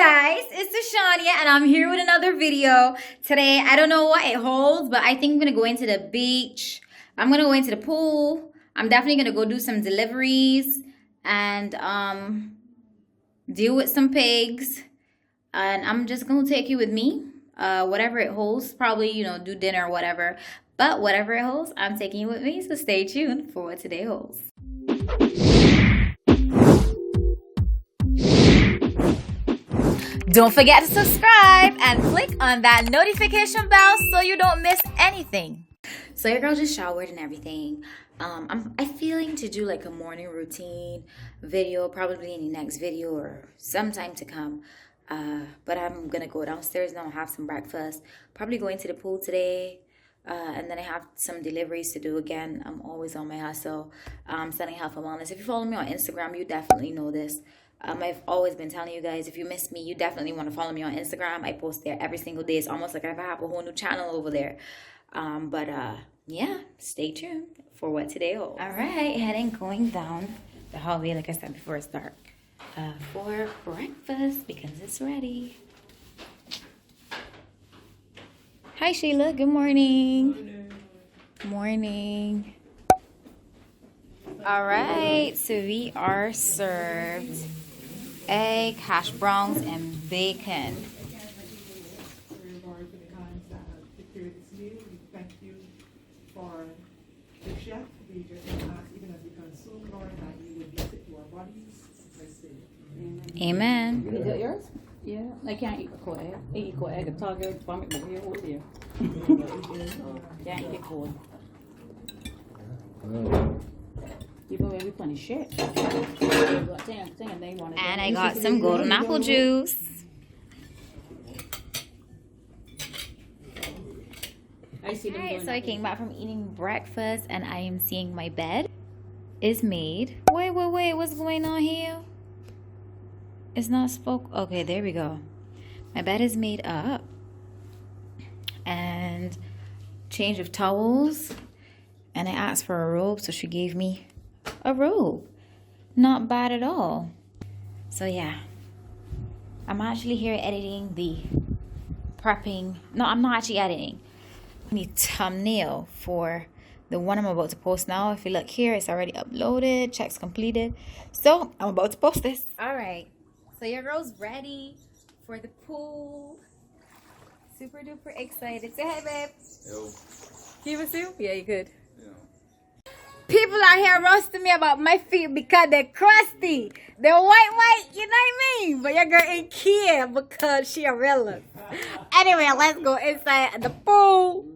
guys, it's Ashawnya and I'm here with another video. Today, I don't know what it holds, but I think I'm gonna go into the beach. I'm gonna go into the pool. I'm definitely gonna go do some deliveries and deal with some pigs. And I'm just gonna take you with me. Whatever it holds, probably, you know, do dinner or whatever. But whatever it holds, I'm taking you with me, so stay tuned for what today holds. Don't forget to subscribe and click on that notification bell so you don't miss anything. So your girl just showered and everything. I'm feeling to do like a morning routine video, probably in the next video or sometime to come. But I'm gonna go downstairs now and have some breakfast. Probably going to the pool today. And then I have some deliveries to do again. I'm always on my hustle. Selling health and wellness. If you follow me on Instagram, you definitely know this. I've always been telling you guys, if you miss me, you definitely want to follow me on Instagram. I post there every single day. It's almost like I have a whole new channel over there. Yeah, stay tuned for what today holds. All right, going down the hallway, like I said before it's dark, for breakfast because it's ready. Hi, Sheila. Good morning. Morning. All right, so we are served egg, hash browns, and bacon. Thank you for the chef. We just ask, even as we consume, Lord, that you would bless it to our bodies. Amen. Is that yours? Yeah. I can't eat cold egg. I eat cold egg. The target vomit the real whole year. Can't eat it cold. People maybe plenty shit. And I got some golden apple juice. Alright, so I came back from eating breakfast and I am seeing my bed is made. Wait, what's going on here? It's not spoke. Okay, there we go. My bed is made up. And change of towels. And I asked for a robe, so she gave me a robe. Not bad at all. So yeah, I'm actually here editing the prepping. No, I'm not actually editing the thumbnail for the one I'm about to post now. If you look here, it's already uploaded, checks completed. So I'm about to post this. All right, so your girl's ready for the pool. Super duper excited. Say hey, babe. Yo. Give a soup? Yeah, you could. People out here roasting me about my feet because they're crusty. They're white, you know what I mean? But your girl ain't care because she a realist. Anyway, let's go inside the pool.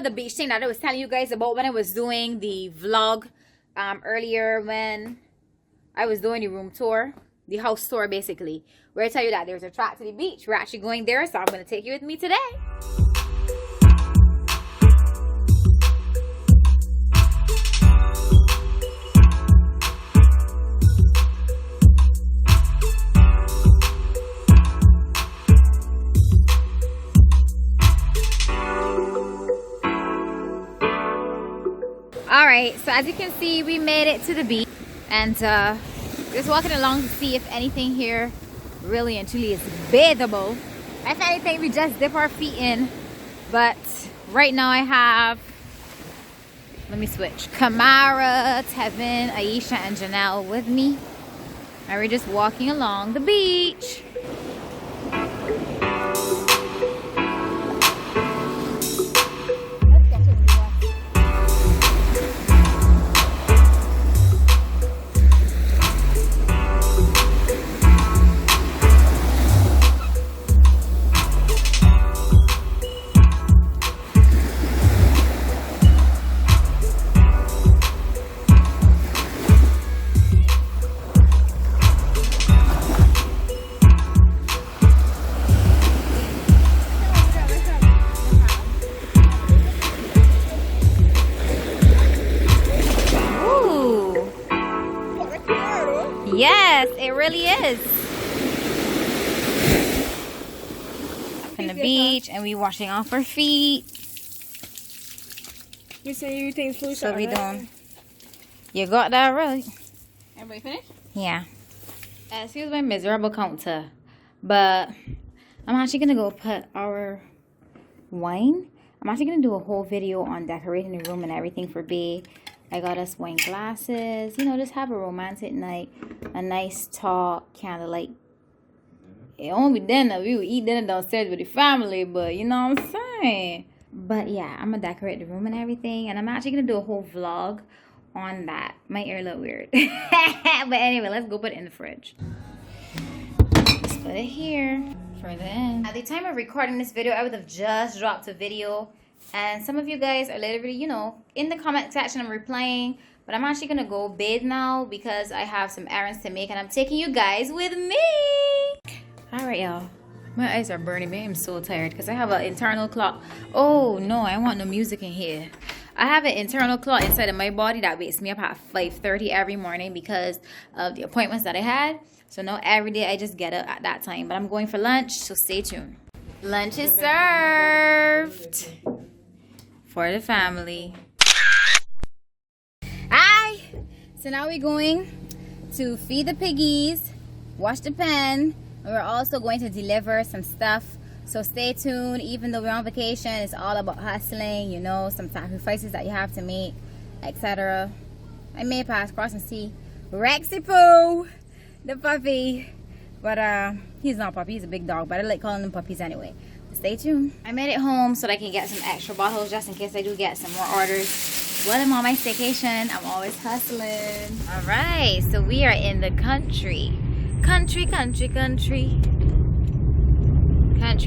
The beach thing that I was telling you guys about when I was doing the vlog earlier, when I was doing the room tour, the house tour basically, where I tell you that there's a track to the beach. We're actually going there, so I'm going to take you with me today. Alright, so as you can see, we made it to the beach and just walking along to see if anything here really and truly is bathable. If anything, we just dip our feet in. But right now I have, let me switch, Kamara, Tevin, Aisha, and Janelle with me. And we're just walking along the beach. really is. Up in the beach, and we washing off our feet. You say you think flu So shot, we right? done. You got that right. Everybody finished? Yeah. Excuse my miserable counter, but I'm actually gonna go put our wine. I'm actually gonna do a whole video on decorating the room and everything for Bae. I got us wine glasses. You know, just have a romantic night, a nice talk, candlelight. It won't be dinner. We will eat dinner downstairs with the family, but you know what I'm saying. But yeah, I'm gonna decorate the room and everything, and I'm actually gonna do a whole vlog on that. My ear look weird. But anyway, let's go put it in the fridge. Let's put it here for the end. At the time of recording this video, I would have just dropped a video, and some of you guys are literally, you know, in the comment section I'm replying. But I'm actually gonna go bathe now because I have some errands to make, and I'm taking you guys with me. All right, y'all. My eyes are burning me. I'm so tired because I have an internal clock. Oh no, I want no music in here. I have an internal clock inside of my body that wakes me up at 5:30 every morning because of the appointments that I had. So now every day I just get up at that time. But I'm going for lunch, so stay tuned. Lunch is served for the family. Hi! So now we're going to feed the piggies, wash the pen, and we're also going to deliver some stuff. So stay tuned. Even though we're on vacation, it's all about hustling, you know, some sacrifices that you have to make, etc. I may pass cross and see Rexy Poo, the puppy. But he's not a puppy, he's a big dog, but I like calling them puppies anyway. Stay tuned. I made it home so that I can get some extra bottles just in case I do get some more orders. While I'm on my staycation, I'm always hustling. Alright, so we are in the country. Country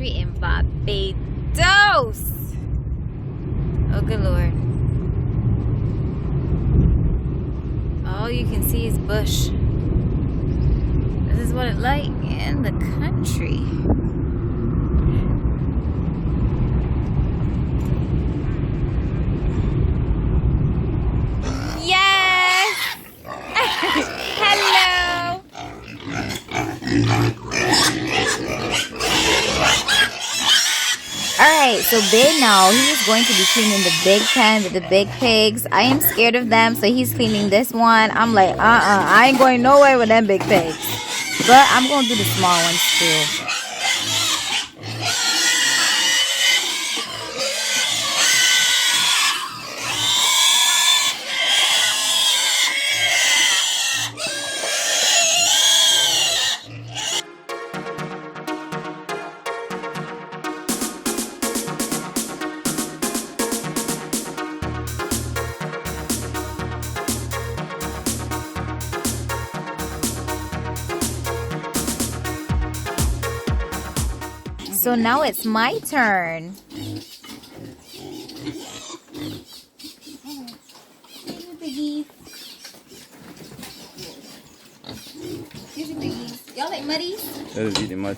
in Barbados. Oh good Lord. All you can see is bush. This is what it's like in the country. Yes! Hello! Alright, so Bae now, he is going to be cleaning the big pen with the big pigs. I am scared of them, so he's cleaning this one. I'm like, I ain't going nowhere with them big pigs. But I'm going to do the small ones too. So now it's my turn. Y'all like muddies? That is eating mud.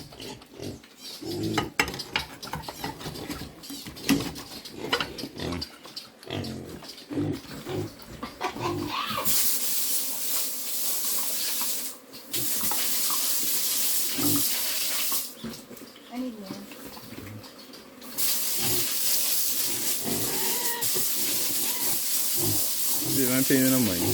I need more. Dude, I'm paying no money.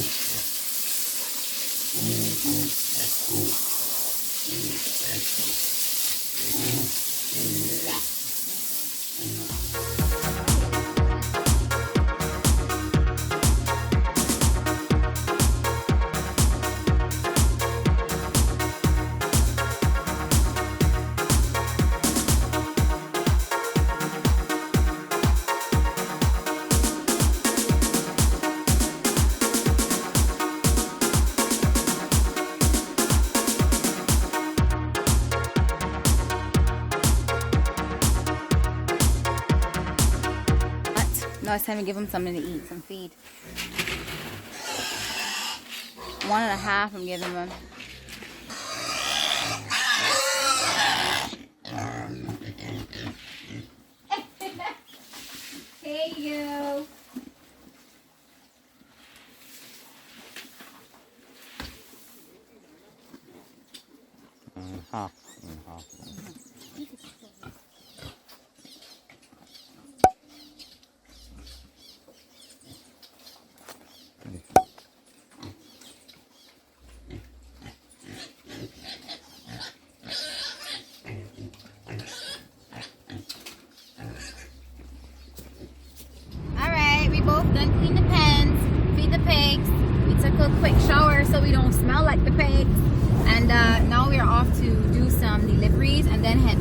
Now it's time to give them something to eat, some feed. 1.5 I'm giving them. Hey you.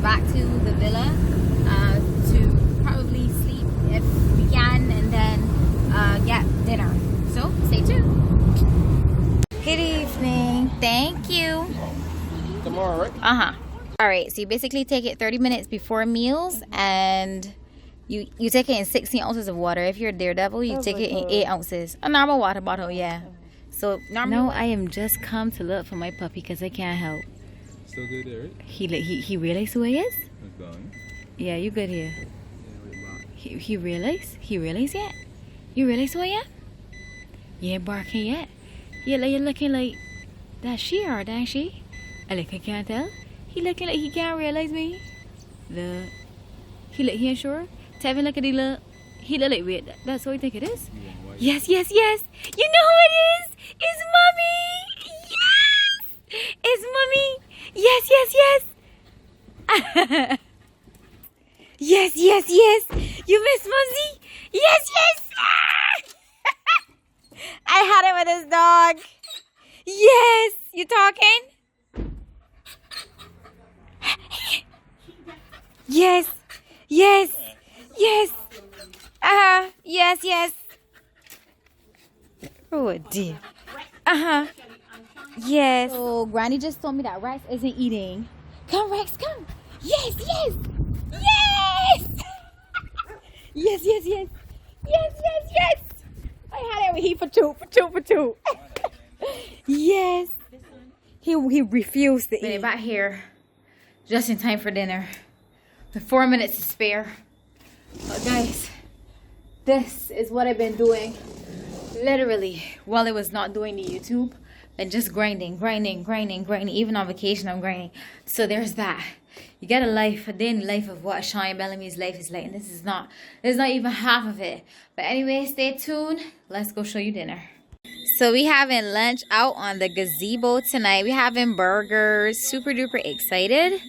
back to the villa to probably sleep if we can, and then get dinner. So stay tuned. Good evening. Thank you. Tomorrow, right? All right, so you basically take it 30 minutes before meals, and you take it in 16 ounces of water. If you're a daredevil, you take it in 8 ounces. A normal water bottle, yeah. So no, I am just come to look for my puppy because I can't help. Still good there, right? He realized who he is? That's gone. Yeah, you good here. Yeah, we're back. He realized? He realized yet? You realize who I am? You ain't barking yet? You're looking like that she or that she? I can't tell. He looking like he can't realize me. Look. He ain't sure. Tevin look at the look. He look like weird. That's what you think it is? Yeah, Yes. You know who it is? It's mommy. Yes. It's mommy. Yes. yes. You miss Muzzy? Yes. I had it with his dog. Yes. You talking? Yes. Yes. Oh dear. Yes. So Granny just told me that Rex isn't eating. Come, Rex, come. Yes. Yes. I had it with he for two. Yes. He refused to eat. Made it back here just in time for dinner. With 4 minutes to spare. But guys, this is what I've been doing literally while I was not doing the YouTube, and just grinding. Even on vacation I'm grinding. So there's that. You get a life, a day in the life of what Ashawnya Bellamy's life is like, and this is not even half of it. But anyway, stay tuned. Let's go show you dinner. So we having lunch out on the gazebo tonight. We having burgers. Super duper excited.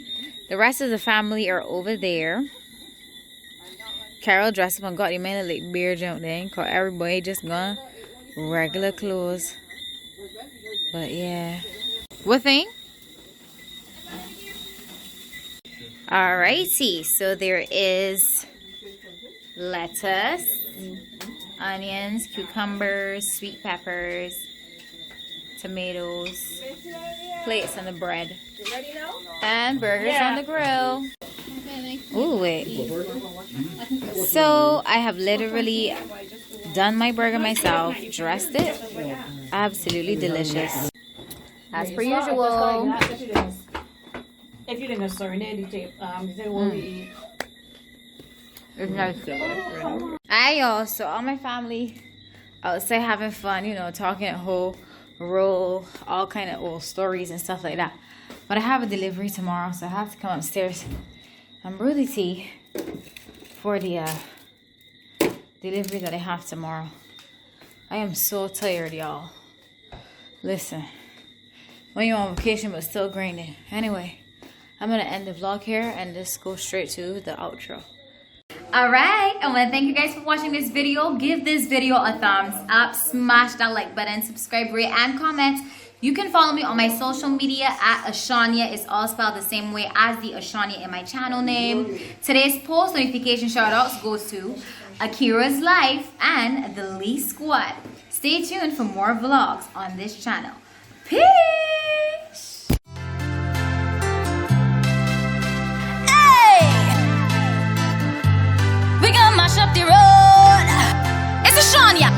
The rest of the family are over there. Carol dressed up and got the man like beer jump then, cause everybody just gone regular clothes. But yeah. What thing? Alrighty, so there is lettuce, onions, cucumbers, sweet peppers, tomatoes, plates on the bread, and burgers on the grill. Ooh, wait. So I have literally done my burger myself, dressed it. Absolutely delicious. As per usual. If you didn't serenade, you take what we eat. It's nice. Hi y'all, so all my family outside having fun, you know, talking at whole roll, all kind of old stories and stuff like that. But I have a delivery tomorrow, so I have to come upstairs and brew the tea for the delivery that I have tomorrow. I am so tired, y'all. Listen, when you're on vacation but still grinding. Anyway, I'm gonna end the vlog here and just go straight to the outro. Alright, I want to thank you guys for watching this video. Give this video a thumbs up, smash that like button, subscribe, rate, and comment. You can follow me on my social media at Ashawnya. It's all spelled the same way as the Ashawnya in my channel name. Today's post notification shoutouts goes to Akira's Life and the Lee Squad. Stay tuned for more vlogs on this channel. Peace! Hey! We gonna mash up the road. It's Ashawnya.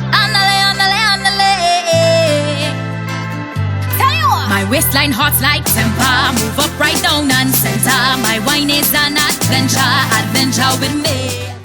My waistline hot like temper. Move up right down and center. My wine is an adventure with me.